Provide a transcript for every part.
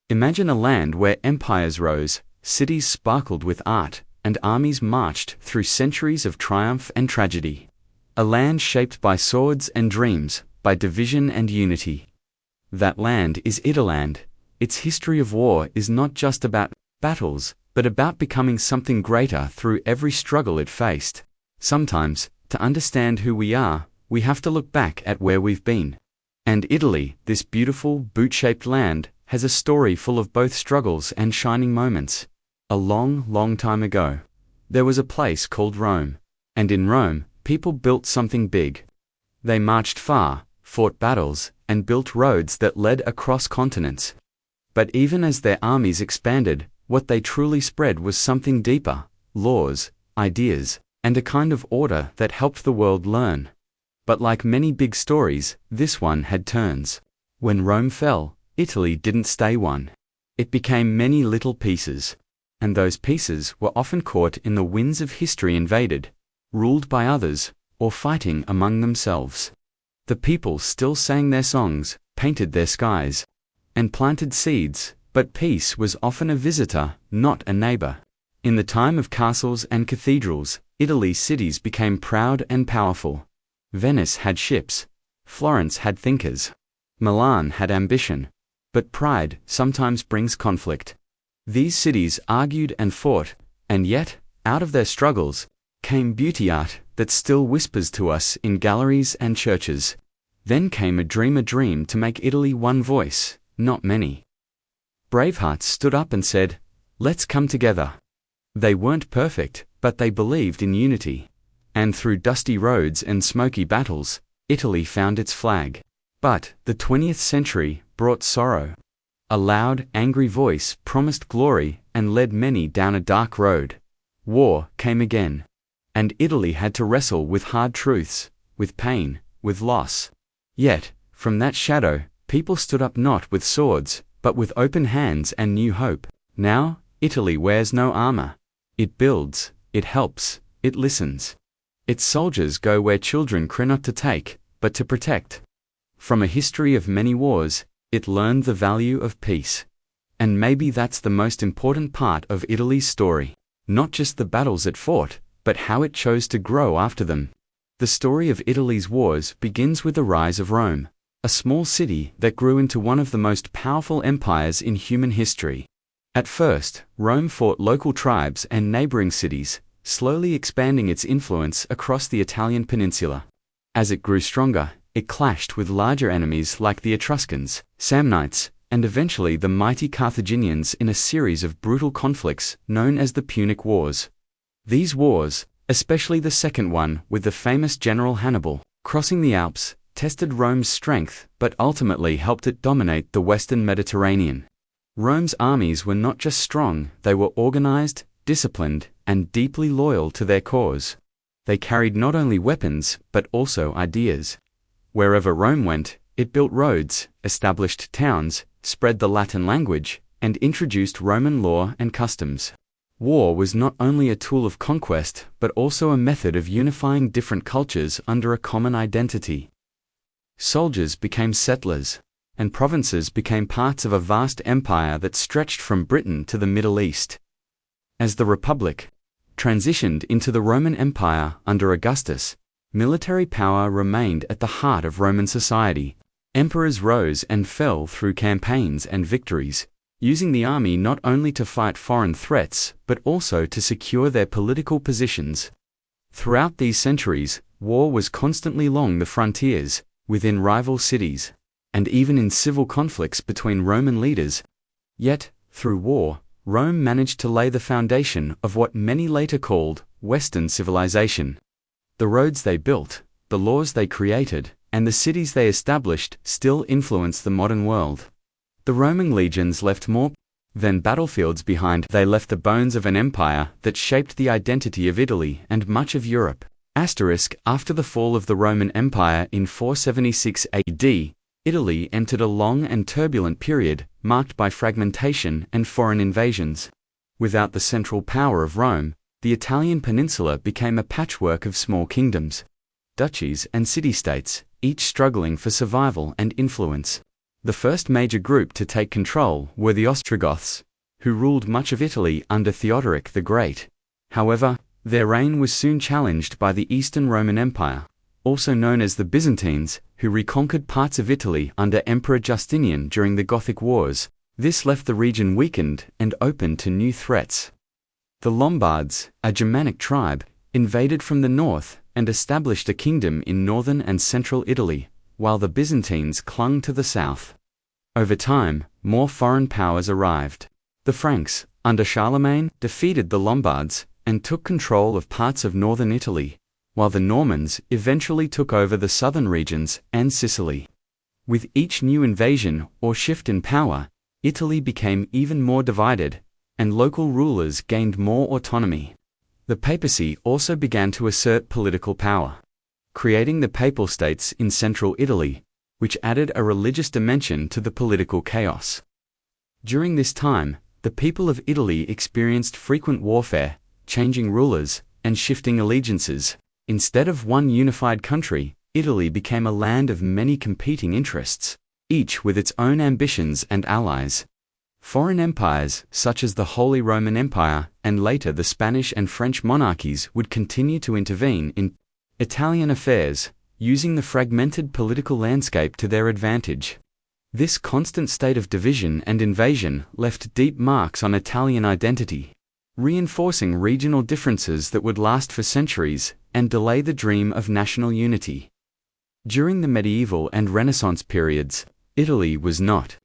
Imagine a land where empires rose, cities sparkled with art, and armies marched through centuries of triumph and tragedy. A land shaped by swords and dreams, by division and unity. That land is Italand. Its history of war is not just about battles, but about becoming something greater through every struggle it faced. Sometimes, to understand who we are, we have to look back at where we've been. And Italy, this beautiful, boot-shaped land, has a story full of both struggles and shining moments. A long, long time ago, there was a place called Rome. And in Rome, people built something big. They marched far, fought battles, and built roads that led across continents. But even as their armies expanded, what they truly spread was something deeper: laws, ideas, and a kind of order that helped the world learn. But like many big stories, this one had turns. When Rome fell, Italy didn't stay one. It became many little pieces. And those pieces were often caught in the winds of history, invaded, ruled by others, or fighting among themselves. The people still sang their songs, painted their skies, and planted seeds, but peace was often a visitor, not a neighbor. In the time of castles and cathedrals, Italy's cities became proud and powerful. Venice had ships. Florence had thinkers. Milan had ambition. But pride sometimes brings conflict. These cities argued and fought, and yet, out of their struggles, came beauty art that still whispers to us in galleries and churches. Then came a dream to make Italy one voice, not many. Bravehearts stood up and said, "Let's come together." They weren't perfect, but they believed in unity. And through dusty roads and smoky battles, Italy found its flag. But the 20th century brought sorrow. A loud, angry voice promised glory and led many down a dark road. War came again. And Italy had to wrestle with hard truths, with pain, with loss. Yet, from that shadow, people stood up not with swords, but with open hands and new hope. Now, Italy wears no armor. It builds, it helps, it listens. Its soldiers go where children cry not to take, but to protect. From a history of many wars, it learned the value of peace. And maybe that's the most important part of Italy's story. Not just the battles it fought, but how it chose to grow after them. The story of Italy's wars begins with the rise of Rome, a small city that grew into one of the most powerful empires in human history. At first, Rome fought local tribes and neighboring cities, slowly expanding its influence across the Italian peninsula. As it grew stronger, it clashed with larger enemies like the Etruscans, Samnites, and eventually the mighty Carthaginians in a series of brutal conflicts known as the Punic Wars. These wars, especially the second one with the famous general Hannibal, crossing the Alps, tested Rome's strength but ultimately helped it dominate the Western Mediterranean. Rome's armies were not just strong, they were organized, disciplined, and deeply loyal to their cause. They carried not only weapons, but also ideas. Wherever Rome went, it built roads, established towns, spread the Latin language, and introduced Roman law and customs. War was not only a tool of conquest, but also a method of unifying different cultures under a common identity. Soldiers became settlers, and provinces became parts of a vast empire that stretched from Britain to the Middle East. As the Republic transitioned into the Roman Empire under Augustus, military power remained at the heart of Roman society. Emperors rose and fell through campaigns and victories, using the army not only to fight foreign threats, but also to secure their political positions. Throughout these centuries, war was constantly along the frontiers, within rival cities, and even in civil conflicts between Roman leaders. Yet, through war, Rome managed to lay the foundation of what many later called Western civilization. The roads they built, the laws they created, and the cities they established still influence the modern world. The Roman legions left more than battlefields behind. They left the bones of an empire that shaped the identity of Italy and much of Europe. After the fall of the Roman Empire in 476 AD, Italy entered a long and turbulent period, marked by fragmentation and foreign invasions. Without the central power of Rome, the Italian peninsula became a patchwork of small kingdoms, duchies and city-states, each struggling for survival and influence. The first major group to take control were the Ostrogoths, who ruled much of Italy under Theodoric the Great. However, their reign was soon challenged by the Eastern Roman Empire, also known as the Byzantines, who reconquered parts of Italy under Emperor Justinian during the Gothic Wars. This left the region weakened and open to new threats. The Lombards, a Germanic tribe, invaded from the north and established a kingdom in northern and central Italy, while the Byzantines clung to the south. Over time, more foreign powers arrived. The Franks, under Charlemagne, defeated the Lombards and took control of parts of northern Italy, while the Normans eventually took over the southern regions and Sicily. With each new invasion or shift in power, Italy became even more divided, and local rulers gained more autonomy. The papacy also began to assert political power, creating the Papal States in central Italy, which added a religious dimension to the political chaos. During this time, the people of Italy experienced frequent warfare, changing rulers, and shifting allegiances. Instead of one unified country, Italy became a land of many competing interests, each with its own ambitions and allies. Foreign empires, such as the Holy Roman Empire and later the Spanish and French monarchies, would continue to intervene in Italian affairs, using the fragmented political landscape to their advantage. This constant state of division and invasion left deep marks on Italian identity, reinforcing regional differences that would last for centuries and delay the dream of national unity. During the medieval and Renaissance periods, Italy was not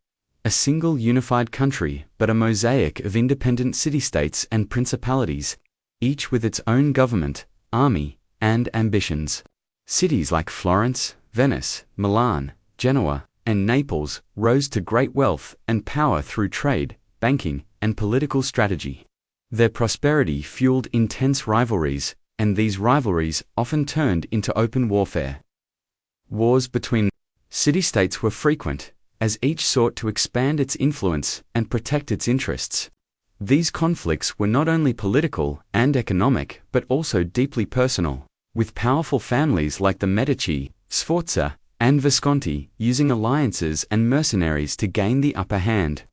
a single unified country but a mosaic of independent city-states and principalities, each with its own government, army, and ambitions. Cities like Florence, Venice, Milan, Genoa, and Naples rose to great wealth and power through trade, banking, and political strategy. Their prosperity fueled intense rivalries, and these rivalries often turned into open warfare. Wars between city-states were frequent, as each sought to expand its influence and protect its interests. These conflicts were not only political and economic but also deeply personal, with powerful families like the Medici, Sforza, and Visconti using alliances and mercenaries to gain the upper hand.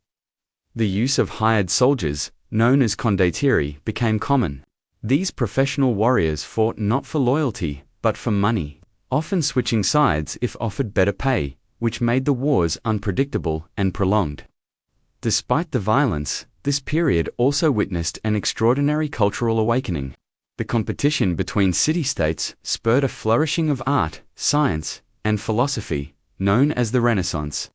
The use of hired soldiers, known as condottieri, became common. These professional warriors fought not for loyalty but for money, often switching sides if offered better pay, which made the wars unpredictable and prolonged. Despite the violence, this period also witnessed an extraordinary cultural awakening. The competition between city-states spurred a flourishing of art, science, and philosophy, known as the Renaissance.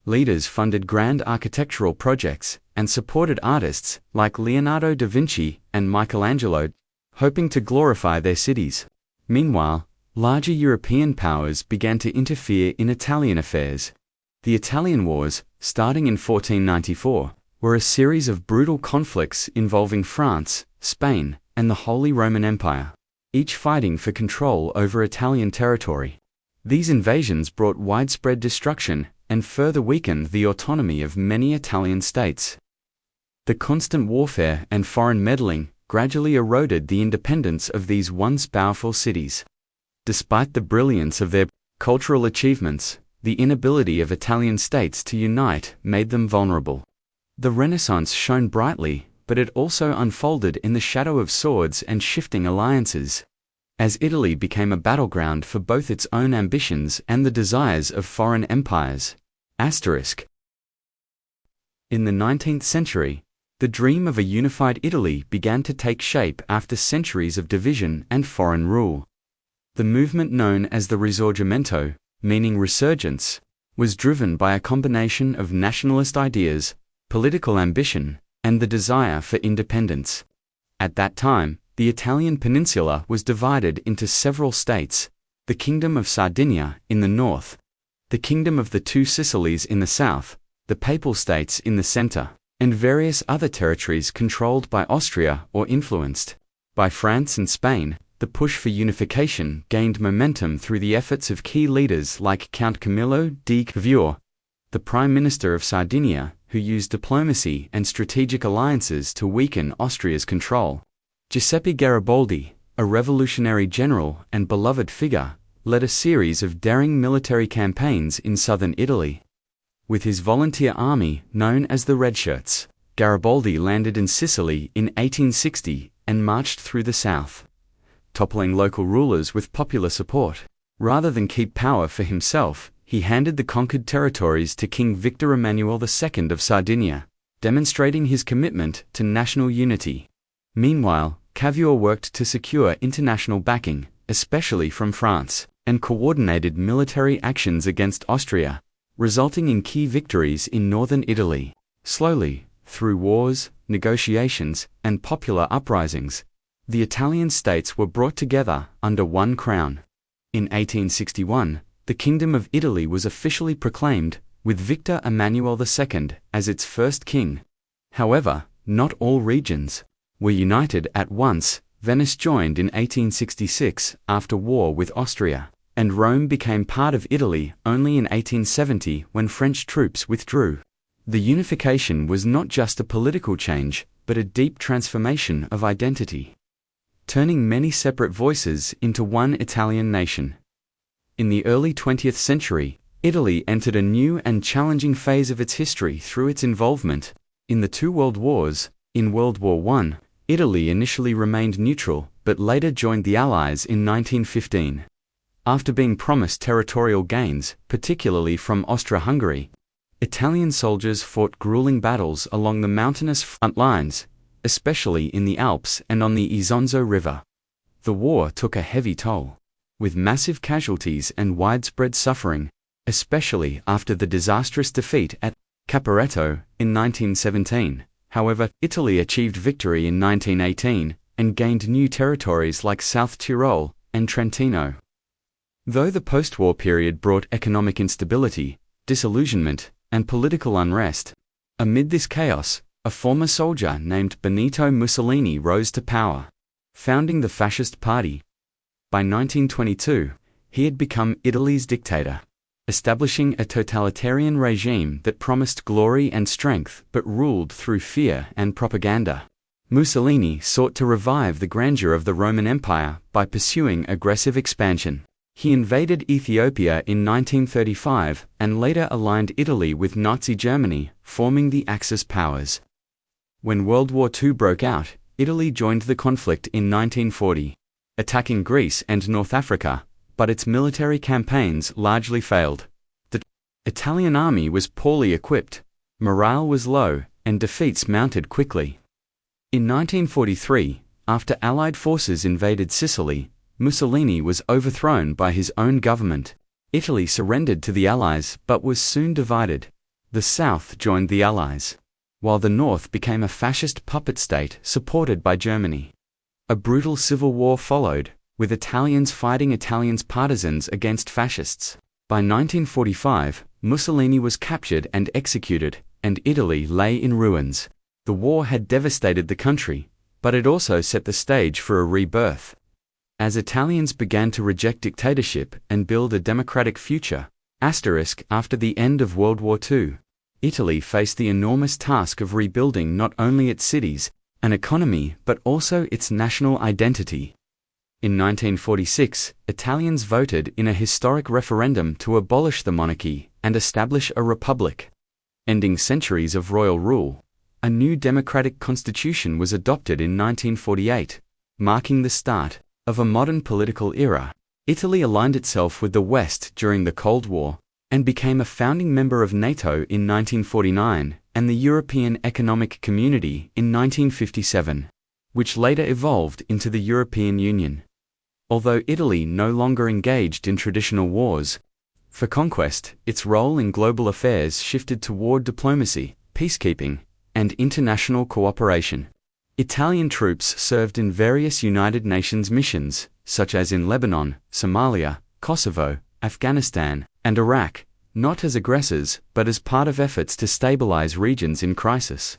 Leaders funded grand architectural projects and supported artists like Leonardo da Vinci and Michelangelo, hoping to glorify their cities. Meanwhile, larger European powers began to interfere in Italian affairs. The Italian Wars, starting in 1494, were a series of brutal conflicts involving France, Spain, and the Holy Roman Empire, each fighting for control over Italian territory. These invasions brought widespread destruction and further weakened the autonomy of many Italian states. The constant warfare and foreign meddling gradually eroded the independence of these once powerful cities. Despite the brilliance of their cultural achievements, the inability of Italian states to unite made them vulnerable. The Renaissance shone brightly, but it also unfolded in the shadow of swords and shifting alliances, as Italy became a battleground for both its own ambitions and the desires of foreign empires. In the 19th century, the dream of a unified Italy began to take shape after centuries of division and foreign rule. The movement known as the Risorgimento, meaning resurgence, was driven by a combination of nationalist ideas, political ambition, and the desire for independence. At that time, the Italian peninsula was divided into several states: the Kingdom of Sardinia in the north, the Kingdom of the Two Sicilies in the south, the Papal States in the center, and various other territories controlled by Austria or influenced by France and Spain. The push for unification gained momentum through the efforts of key leaders like Count Camillo di Cavour, the Prime Minister of Sardinia, who used diplomacy and strategic alliances to weaken Austria's control. Giuseppe Garibaldi, a revolutionary general and beloved figure, led a series of daring military campaigns in southern Italy. With his volunteer army, known as the Redshirts, Garibaldi landed in Sicily in 1860 and marched through the south, toppling local rulers with popular support. Rather than keep power for himself, he handed the conquered territories to King Victor Emmanuel II of Sardinia, demonstrating his commitment to national unity. Meanwhile, Cavour worked to secure international backing, especially from France, and coordinated military actions against Austria, resulting in key victories in northern Italy. Slowly, through wars, negotiations, and popular uprisings, the Italian states were brought together under one crown. In 1861, the Kingdom of Italy was officially proclaimed, with Victor Emmanuel II as its first king. However, not all regions were united at once. Venice joined in 1866 after war with Austria, and Rome became part of Italy only in 1870 when French troops withdrew. The unification was not just a political change, but a deep transformation of identity, turning many separate voices into one Italian nation. In the early 20th century, Italy entered a new and challenging phase of its history through its involvement in the two world wars. In World War I, Italy initially remained neutral, but later joined the Allies in 1915. After being promised territorial gains, particularly from Austria-Hungary, Italian soldiers fought grueling battles along the mountainous front lines, especially in the Alps and on the Isonzo River. The war took a heavy toll, with massive casualties and widespread suffering, especially after the disastrous defeat at Caporetto in 1917. However, Italy achieved victory in 1918 and gained new territories like South Tyrol and Trentino. Though the post-war period brought economic instability, disillusionment, and political unrest, amid this chaos, a former soldier named Benito Mussolini rose to power, founding the Fascist Party. By 1922, he had become Italy's dictator, establishing a totalitarian regime that promised glory and strength but ruled through fear and propaganda. Mussolini sought to revive the grandeur of the Roman Empire by pursuing aggressive expansion. He invaded Ethiopia in 1935 and later aligned Italy with Nazi Germany, forming the Axis powers. When World War II broke out, Italy joined the conflict in 1940, attacking Greece and North Africa, but its military campaigns largely failed. The Italian army was poorly equipped, morale was low, and defeats mounted quickly. In 1943, after Allied forces invaded Sicily, Mussolini was overthrown by his own government. Italy surrendered to the Allies but was soon divided. The South joined the Allies, while the North became a fascist puppet state supported by Germany. A brutal civil war followed, with Italians fighting Italians' partisans against fascists. By 1945, Mussolini was captured and executed, and Italy lay in ruins. The war had devastated the country, but it also set the stage for a rebirth. As Italians began to reject dictatorship and build a democratic future, after the end of World War II, Italy faced the enormous task of rebuilding not only its cities and economy but also its national identity. In 1946, Italians voted in a historic referendum to abolish the monarchy and establish a republic. Ending centuries of royal rule, a new democratic constitution was adopted in 1948, marking the start of a modern political era. Italy aligned itself with the West during the Cold War and became a founding member of NATO in 1949 and the European Economic Community in 1957, which later evolved into the European Union. Although Italy no longer engaged in traditional wars for conquest, its role in global affairs shifted toward diplomacy, peacekeeping, and international cooperation. Italian troops served in various United Nations missions, such as in Lebanon, Somalia, Kosovo, Afghanistan, and Iraq, not as aggressors, but as part of efforts to stabilize regions in crisis.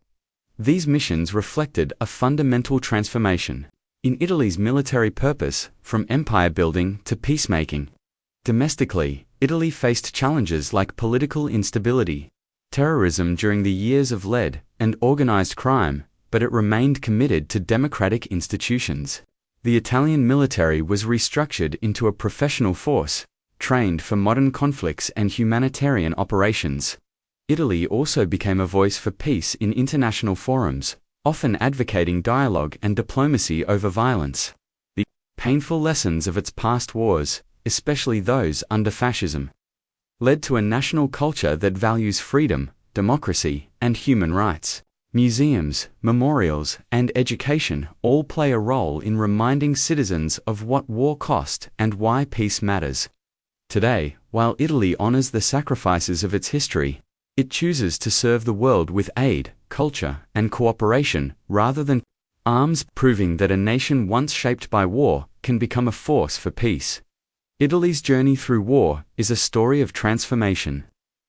These missions reflected a fundamental transformation in Italy's military purpose, from empire building to peacemaking. Domestically, Italy faced challenges like political instability, terrorism during the years of lead, and organized crime, but it remained committed to democratic institutions. The Italian military was restructured into a professional force, trained for modern conflicts and humanitarian operations. Italy also became a voice for peace in international forums, often advocating dialogue and diplomacy over violence. The painful lessons of its past wars, especially those under fascism, led to a national culture that values freedom, democracy, and human rights. Museums, memorials, and education all play a role in reminding citizens of what war cost and why peace matters. Today, while Italy honors the sacrifices of its history, it chooses to serve the world with aid, culture, and cooperation rather than arms, proving that a nation once shaped by war can become a force for peace. Italy's journey through war is a story of transformation.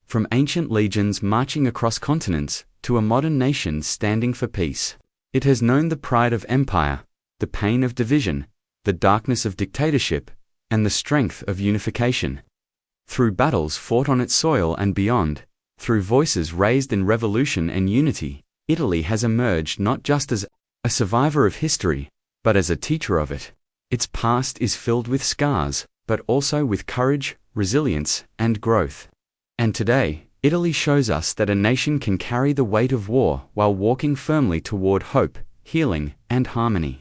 From ancient legions marching across continents to a modern nation standing for peace, it has known the pride of empire, the pain of division, the darkness of dictatorship, and the strength of unification. Through battles fought on its soil and beyond, through voices raised in revolution and unity, Italy has emerged not just as a survivor of history, but as a teacher of it. Its past is filled with scars, but also with courage, resilience, and growth. And today, Italy shows us that a nation can carry the weight of war while walking firmly toward hope, healing, and harmony.